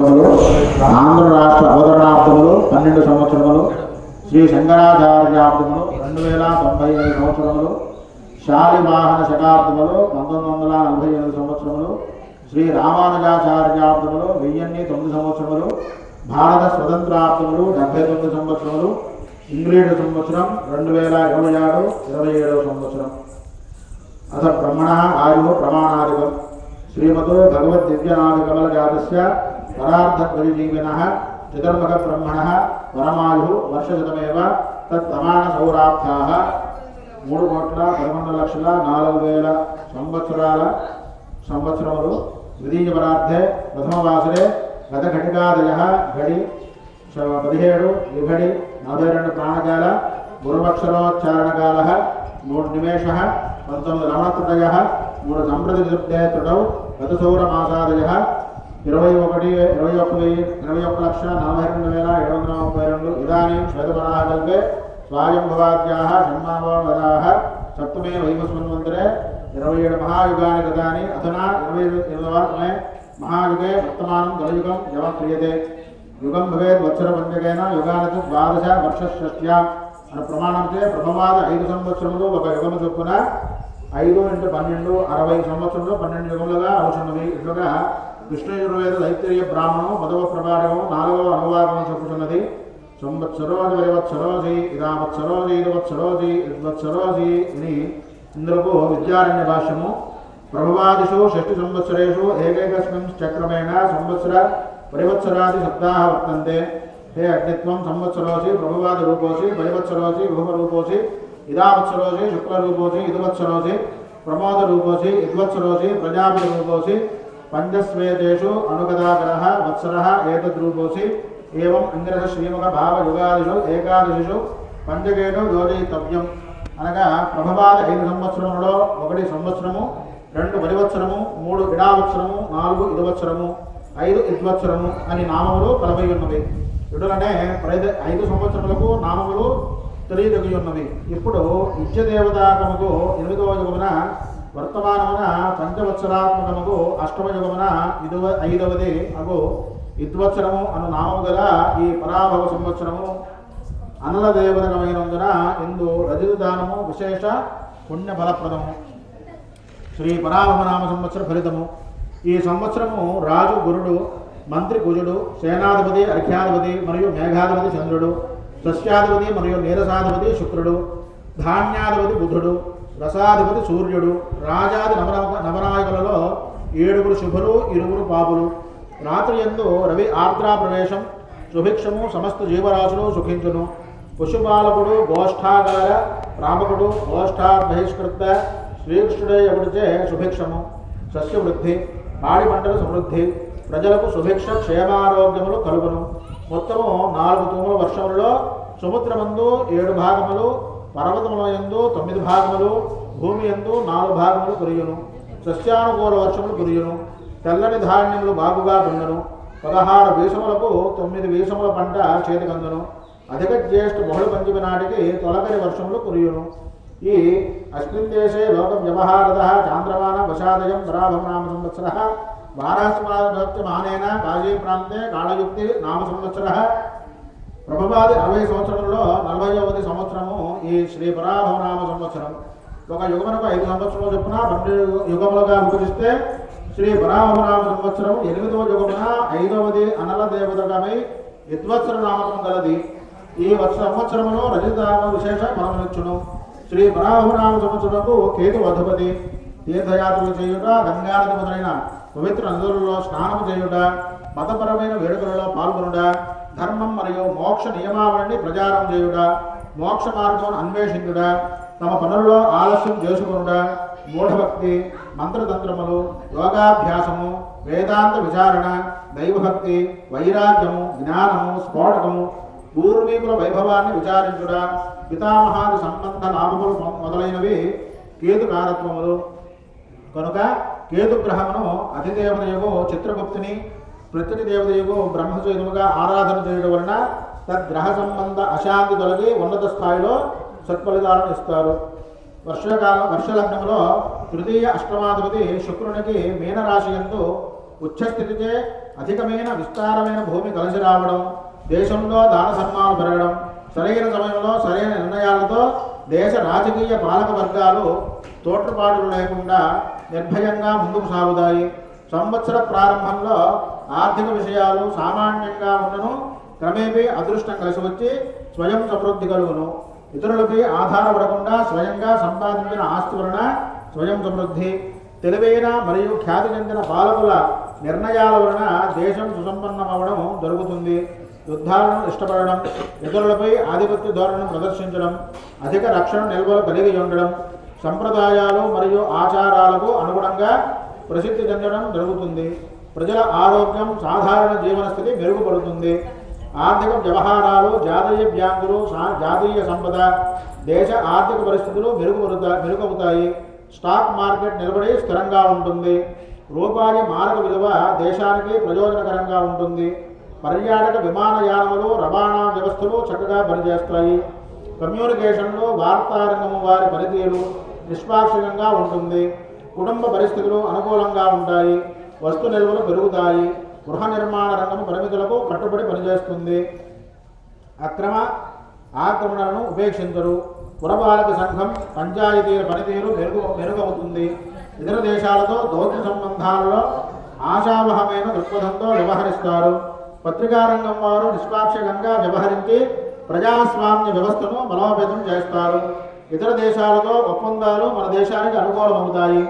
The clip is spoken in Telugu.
ఆంధ్ర రాష్ట్ర అవతరణార్థములు 12 సంవత్సరములు, శ్రీ శంకరాచార్యాబ్దములు 2095 సంవత్సరములు, శాలివాహన శతాబ్దములు 1948 సంవత్సరములు, శ్రీ రామానుజాచార్యాబ్దములు 1009 సంవత్సరములు, భారత స్వతంత్రాబ్దములు 79 సంవత్సరములు, ఇంగ్లీష్ సంవత్సరం 2027 సంవత్సరం. అథ బ్రహ్మణ ఆయు ప్రమాణాదికం శ్రీమతో భగవద్దివ్యనాథకమల జాతస్య పరార్థపరిజీవినః చతుర్ముఖ బ్రహ్మణః పరమాయు వర్షశతమేవ తత్తమాన సౌరార్థాః 3,11,04,000 సంవత్సరములు. ద్వితీయ పరార్థే ప్రథమ వాసరే గత ఘటికాదయః ఘడి 17 విఘడి 42 ప్రాణకాల గురువక్షరోచ్చారణకాలః 3 నిమేషः 19 రమణత్రయः 3 సంప్రతి నిరుద్ధే త్రుటౌ గతసౌరమాసాదయः 21,42,732 ఇదానీం శ్వేతపరాకల్పే స్వాయంభవాద్యాః షణ్మావదాః సప్తమే వైవస్మన్వంతరే 27 మహాయుగాని గతాని అధునా 22వ మహాయుగే వర్తమానం కలియుగం యవ క్రియతే. యుగం భవేద్ వత్సర పంచకేన యుగానకు 12 వర్షష్ట్యా అనే ప్రమాణంచే ప్రభవాద 5 సంవత్సరములు ఒక యుగము చొప్పున 5 × 12 60 సంవత్సరములు 12 యుగములుగా అవుతున్నవి. ఇట్లుగా కృష్ణయజుర్వేద దైత్రీయ బ్రాహ్మణం 10వ ప్రభావము 4వ అనువాదము చెప్పుతున్నది. సంవత్సరోజి వత్సరోజి ఇదావత్సరోజి ఇదవత్సరోజి ఇద్వత్సరోజి అని ఇందులకు విద్యారణ్య భాష్యము. ప్రభవాదిషు 6 సంవత్సరేషు ఏకైకస్మిన్ చక్రమేణ సంవత్సర పరివత్సరాది శబ్దాः వర్తంతే. హే అగ్నిత్వం సంవత్సరోసి ప్రభవాద రూపోసి పరివత్సరోసి విభవ రూపోసి ఇదావత్సరోసి శుక్లరూపోసి ఇదవత్సరోసి ప్రమోద రూపోసి ఇద్వత్సరోసి ప్రజాపతి రూపోసి పంచస్వేదేషు అనుగదాగ్రహ వత్సరః ఏతద్రూపోసి ఏవం ఇంద్రజ శ్రీముఖ భావ యుగాదిషు ఏకాదశిషు పంచకేను యోజయితవ్యం. అనగా ప్రభవాద 5 సంవత్సరములలో 1 సంవత్సరము, 2 పరివత్సరము, 3 ఇడావత్సరము, 4 ఇదవత్సరము, 5 ఇద్వత్సరము అని నామములు కలబై ఉన్నవి. ఇటులనే 5 సంవత్సరములకు నామములు తెలియదగి ఉన్నవి. ఇప్పుడు నిత్యదేవతాకముకు 8వ యుగమున వర్తమానమున పంచవత్సరాత్మకముకు 8వ యుగమున 5వది అగు ఇద్వత్సరము అను నామము గల ఈ పరాభవ సంవత్సరము అనల దేవతకమైనందున ఇందు రజత దానము విశేష పుణ్య ఫలప్రదము. శ్రీ పరాభవనామ సంవత్సర ఫలితము. ఈ సంవత్సరము రాజు గురుడు, మంత్రి కుజుడు, సేనాధిపతి అర్ఘ్యాధిపతి మరియు మేఘాధిపతి చంద్రుడు, సస్యాధిపతి మరియు నీరసాధిపతి శుక్రుడు, ధాన్యాధిపతి బుధుడు, రసాధిపతి సూర్యుడు, రాజాది నవనాయకులలో 7 శుభులు 2 పాపులు. రాత్రి యందు రవి ఆర్ద్రా ప్రవేశం సుభిక్షము సమస్త జీవరాశులు సుఖించును. పశుపాలకుడు గోష్ఠాగార రామకుడు గోష్ఠా బహిష్కృత శ్రీకృష్ణుడే ఎవడిచే సుభిక్షము. సస్యవృద్ధి పాడి పంటల సమృద్ధి ప్రజలకు సుభిక్ష క్షేమారోగ్యములు కలుగును. మొత్తము 4 తూముల వర్షములలో సముద్రమందు 7 భాగములు, పర్వతముల యందు 9 భాగములు, భూమి యందు 4 భాగములు కురియును. సస్యానుకూల వర్షములు కురియును. తెల్లని ధాన్యములు బాగుగా పండును. 16 వీసములకు 9 వీసముల పంట చేతికందును. అధిక జ్యేష్ఠ బహుళ పంచమి నాటికి తొలకరి వర్షములు కురియును. ఈ అస్మిన్ దేశే లోక వ్యవహారద చాంద్రమాన వశాదయం పరాభవనామ సంవత్సర 12 మానేన కాశీ ప్రాంతే కాళయుక్తి నామ సంవత్సర. ప్రభవాది 60 సంవత్సరములలో 40వ సంవత్సరము ఈ శ్రీ పరాభవనామ సంవత్సరం. ఒక యుగమునకు 5 సంవత్సరములు చొప్పున 12 యుగములుగా విభజిస్తే శ్రీ పరాభవనామ సంవత్సరం 8వ యుగమున 5వది అనల దేవతకమై యద్వత్సర నామకం గలది. ఈ సంవత్సరములో రజతామ విశేష ఫలమునిచ్చును. శ్రీ పరాభవనామ సంవత్సరముకు కేతు అధిపతి. తీర్థయాత్రలు చేయుట, గంగానది మొదలైన పవిత్ర నదులలో స్నానము చేయుట, మతపరమైన వేడుకలలో పాల్గొనుట, ధర్మం మరియు మోక్ష నియమావళిని ప్రచారం చేయుట, మోక్ష మార్గం అన్వేషించుట, తమ పనుల్లో ఆలస్యం చేసుకొనుట, మూఢభక్తి, మంత్రతంత్రములు, యోగాభ్యాసము, వేదాంత విచారణ, దైవభక్తి, వైరాగ్యము, జ్ఞానము, స్ఫోటకము, పూర్వీకుల వైభవాన్ని విచారించుట, పితామహాది సంబంధ లాభములు మొదలైనవి కేతుకారత్వములు. కనుక కేతుగ్రహమును అధిదేవతయగు చిత్రగుప్తిని, ప్రత్యటి దేవతయగు బ్రహ్మచేతులుగా ఆరాధన చేయడం వలన తద్గ్రహ సంబంధ అశాంతి తొలగి ఉన్నత స్థాయిలో సత్ఫలితాలను ఇస్తారు. వర్షలగ్నంలో తృతీయ అష్టమాధిపతి శుక్రునికి మీనరాశి యందు ఉచ్చస్థితిచే అధికమైన విస్తారమైన భూమి కలిసి రావడం, దేశంలో దాన సన్మానాలు పెరగడం, సరైన సమయంలో సరైన నిర్ణయాలతో దేశ రాజకీయ పాలక వర్గాలు తోట్రుపాటులు లేకుండా నిర్భయంగా ముందుకు సాగుతాయి. సంవత్సర ప్రారంభంలో ఆర్థిక విషయాలు సామాన్యంగా ఉన్నను క్రమేపీ అదృష్టం కలిసి వచ్చి స్వయం సమృద్ధి కలుగును. ఇతరులపై ఆధారపడకుండా స్వయంగా సంపాదించిన ఆస్తి వలన స్వయం సమృద్ధి. తెలివైన మరియు ఖ్యాతి చెందిన పాలకుల నిర్ణయాల వలన దేశం సుసంపన్నమవడం జరుగుతుంది. యుద్ధాలను ఇష్టపడడం, ఇతరులపై ఆధిపత్య ధోరణిని ప్రదర్శించడం, అధిక రక్షణ నిల్వలు కలిగి ఉండడం, సంప్రదాయాలు మరియు ఆచారాలకు అనుగుణంగా ప్రసిద్ధి చెందడం జరుగుతుంది. ప్రజల ఆరోగ్యం, సాధారణ జీవన స్థితి మెరుగుపడుతుంది. ఆర్థిక వ్యవహారాలు, జాతీయ బ్యాంకులు, జాతీయ సంపద, దేశ ఆర్థిక పరిస్థితులు మెరుగుపడతాయి. స్టాక్ మార్కెట్ నిలబడి స్థిరంగా ఉంటుంది. రూపాయి మారక విలువ దేశానికి ప్రయోజనకరంగా ఉంటుంది. పర్యాటక విమానయానములు, రవాణా వ్యవస్థలు చక్కగా పనిచేస్తాయి. కమ్యూనికేషన్లు, వార్తారంగము వారి పనితీరు నిష్పాక్షికంగా ఉంటుంది. కుటుంబ పరిస్థితులు అనుకూలంగా ఉంటాయి. వస్తు నిల్వలు పెరుగుతాయి. గృహ నిర్మాణ రంగం పరిమితులకు కట్టుబడి పనిచేస్తుంది. అక్రమ ఆక్రమణలను ఉపేక్షించరు. పురపాలక సంఘం, పంచాయతీల పనితీరు మెరుగవుతుంది. ఇతర దేశాలతో దౌత్య సంబంధాలలో ఆశావహమైన దృక్పథంతో వ్యవహరిస్తారు. పత్రికా రంగం వారు నిష్పాక్షికంగా వ్యవహరించి ప్రజాస్వామ్య వ్యవస్థను బలోపేతం చేస్తారు. ఇతర దేశాలతో ఒప్పందాలు మన దేశానికి అనుకూలమవుతాయి.